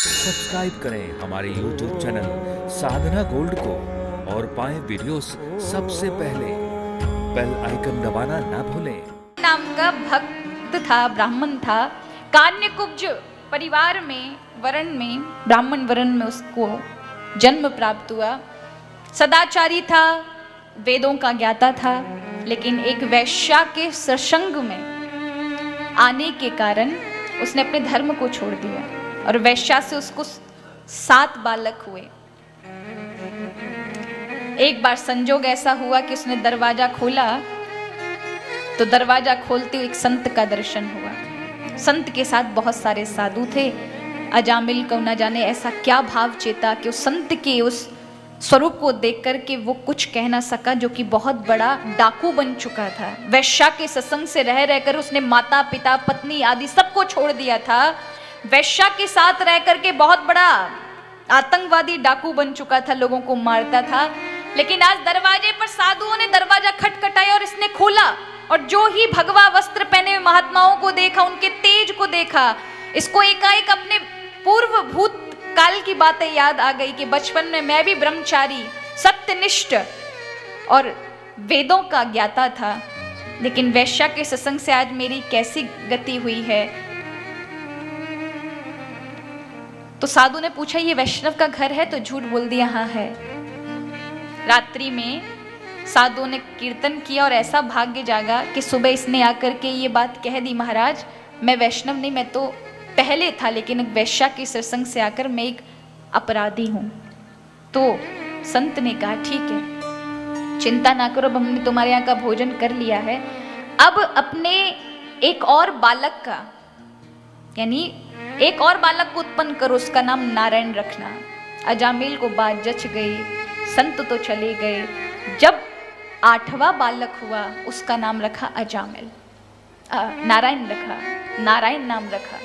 Subscribe करें हमारे YouTube channel साधना gold को और पाएं वीडियोस सबसे पहले। बेल आइकन दबाना ना भूलें। नाम का भक्त था, ब्राह्मण था। कान्यकुब्ज परिवार में, वर्ण में, ब्राह्मण वर्ण में उसको जन्म प्राप्त हुआ। सदाचारी था, वेदों का ज्ञाता था, लेकिन एक वैश्या के सत्संग में आने के कारण उसने अपने धर्म को छोड़ दिया और वैश्या से उसको 7 बालक हुए। एक बार संजोग ऐसा हुआ कि उसने दरवाजा खोला तो दरवाजा खोलते हुए एक संत का दर्शन हुआ। संत के साथ बहुत सारे साधु थे। अजामिल को न जाने ऐसा क्या भाव चेता कि उस संत के उस स्वरूप को देख कर के वो कुछ कह ना सका, जो कि बहुत बड़ा डाकू बन चुका था। वैश्या के सत्संग से रह रहकर उसने माता पिता पत्नी आदि सबको छोड़ दिया था। वैश्या के साथ रह करके बहुत बड़ा आतंकवादी डाकू बन चुका था, लोगों को मारता था। लेकिन आज दरवाजे पर साधुओं ने दरवाजा खटखटाया और इसने खोला, और जो ही भगवा वस्त्र पहने हुए महात्माओं को देखा, उनके तेज को देखा, इसको एकाएक अपने पूर्व भूत काल की बातें याद आ गई कि बचपन में मैं भी ब्रह्मचारी, सत्यनिष्ठ और वेदों का ज्ञाता था, लेकिन वैश्या के सत्संग से आज मेरी कैसी गति हुई है। तो साधु ने पूछा, ये वैष्णव का घर है? तो झूठ बोल दिया, हाँ है। रात्रि में साधु ने कीर्तन किया और ऐसा भाग्य जागा कि सुबह इसने आकर के ये बात कह दी, महाराज मैं वैष्णव नहीं, मैं तो पहले था, लेकिन वैश्या के सत्संग से आकर मैं एक अपराधी हूं। तो संत ने कहा, ठीक है, चिंता ना करो, हमने तुम्हारे यहाँ का भोजन कर लिया है। अब अपने एक और बालक का, यानी एक और बालक को उत्पन्न करो, उसका नाम नारायण रखना। अजामिल को बात जच गई, संत तो चले गए। जब 8वां बालक हुआ, उसका नाम रखा अजामिल, नारायण रखा, नारायण नाम रखा।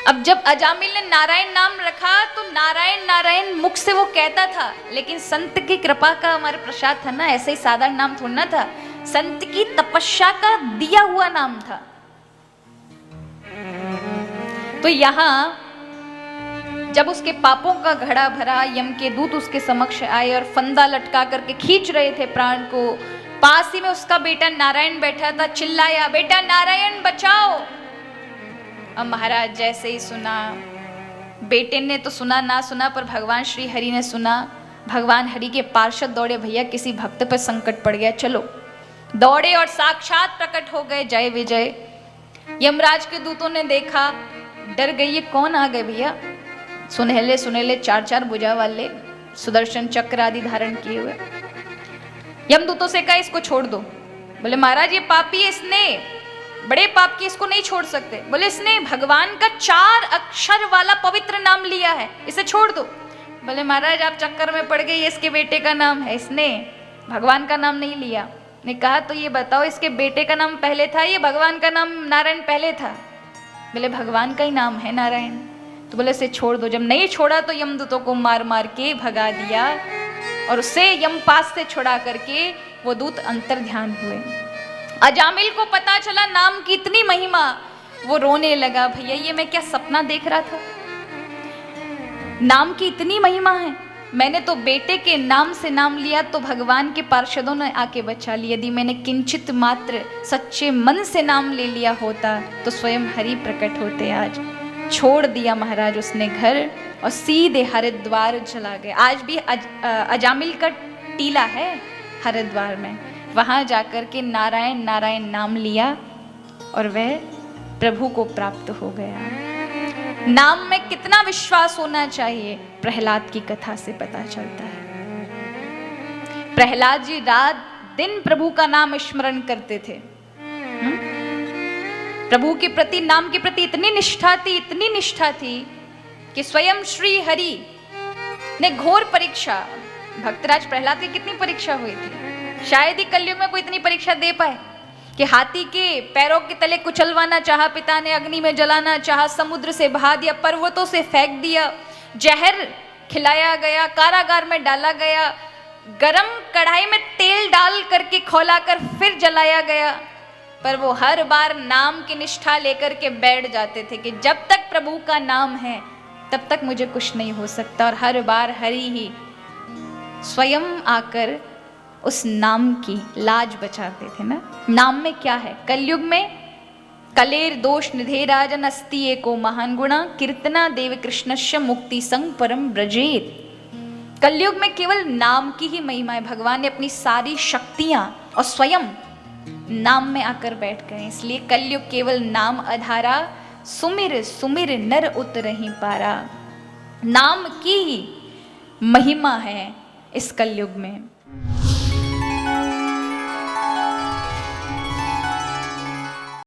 अब जब अजामिल ने नारायण नाम रखा तो नारायण नारायण मुख से वो कहता था, लेकिन संत की कृपा का हमारे प्रसाद था ना, ऐसे ही साधारण नाम थोड़ा था, संत की तपस्या का दिया हुआ नाम था। तो यहां जब उसके पापों का घड़ा भरा, यम के दूत उसके समक्ष आए और फंदा लटका करके खींच रहे थे प्राण को। पास ही में उसका बेटा नारायण बैठा था, चिल्लाया, बेटा नारायण बचाओ। अब महाराज जैसे ही सुना, बेटे ने तो सुना ना सुना, पर भगवान श्री हरि ने सुना। भगवान हरि के पार्षद दौड़े, भैया किसी भक्त पर संकट पड़ गया, चलो। दौड़े और साक्षात प्रकट हो गए, जय विजय। यमराज के दूतों ने देखा, डर गई, ये कौन आ गए भैया? सुनहले सुनहले 4 भुजा वाले, सुदर्शन चक्र आदि धारण किए हुए। यमदूतों से कहा, इसको छोड़ दो। बोले महाराज ये पापी है, इसने बड़े पाप की, इसको नहीं छोड़ सकते। बोले इसने भगवान का 4 अक्षर वाला पवित्र नाम लिया है, इसे छोड़ दो। बोले महाराज आप चक्कर में पड़ गए, ये इसके बेटे का नाम है, इसने भगवान का नाम नहीं लिया। ने कहा तो ये बताओ, इसके बेटे का नाम पहले था, ये भगवान का नाम नारायण पहले था? बोले भगवान का ही नाम है नारायण। तो बोले इसे छोड़ दो। जब नहीं छोड़ा तो यमदूतों को मार मार के भगा दिया और उसे यमपास से छुड़ा करके वो दूत अंतर ध्यान हुए। अजामिल को पता चला नाम की इतनी महिमा, वो रोने लगा, भैया ये मैं क्या सपना देख रहा था? नाम की इतनी महिमा है, मैंने तो बेटे के नाम से नाम लिया तो भगवान के पार्षदों ने आके बचा लिया। यदि मैंने किंचित मात्र सच्चे मन से नाम ले लिया होता तो स्वयं हरि प्रकट होते आज। छोड़ दिया महाराज उसने घर और सीधे हरिद्वार चला गया। आज भी अजामिल का टीला है हरिद्वार में, वहां जाकर के नारायण नारायण नाम लिया और वह प्रभु को प्राप्त हो गया। नाम में कितना विश्वास होना चाहिए, प्रहलाद की कथा से पता चलता है। प्रहलाद जी रात दिन प्रभु का नाम स्मरण करते थे। प्रभु के प्रति, नाम के प्रति इतनी निष्ठा थी कि स्वयं श्री हरि ने घोर परीक्षा, भक्तराज प्रहलाद की कितनी परीक्षा हुई थी, शायद ही कलयुग में कोई इतनी परीक्षा दे पाए कि हाथी के पैरों के तले कुचलवाना चाहा पिता ने, अग्नि में जलाना चाहा, समुद्र से बहा दिया, पर्वतों से फेंक दिया, जहर खिलाया गया, कारागार में डाला गया, गरम कढ़ाई में तेल डाल करके खौलाकर फिर जलाया गया। पर वो हर बार नाम की निष्ठा लेकर के बैठ जाते थे कि जब तक प्रभु का नाम है तब तक मुझे कुछ नहीं हो सकता। और हर बार हरि ही स्वयं आकर उस नाम की लाज बचाते थे ना। नाम में क्या है? कलयुग में कलेर दोष निधे राजन अस्ति एको महान गुणा कीर्तना देव कृष्णस्य मुक्ति संग परम ब्रजेत। कलयुग में केवल नाम की ही महिमा है। भगवान ने अपनी सारी शक्तियां और स्वयं नाम में आकर बैठ गए, इसलिए कलयुग केवल नाम आधारा, सुमिर सुमिर नर उतरहि पारा। नाम की ही महिमा है इस कलयुग में।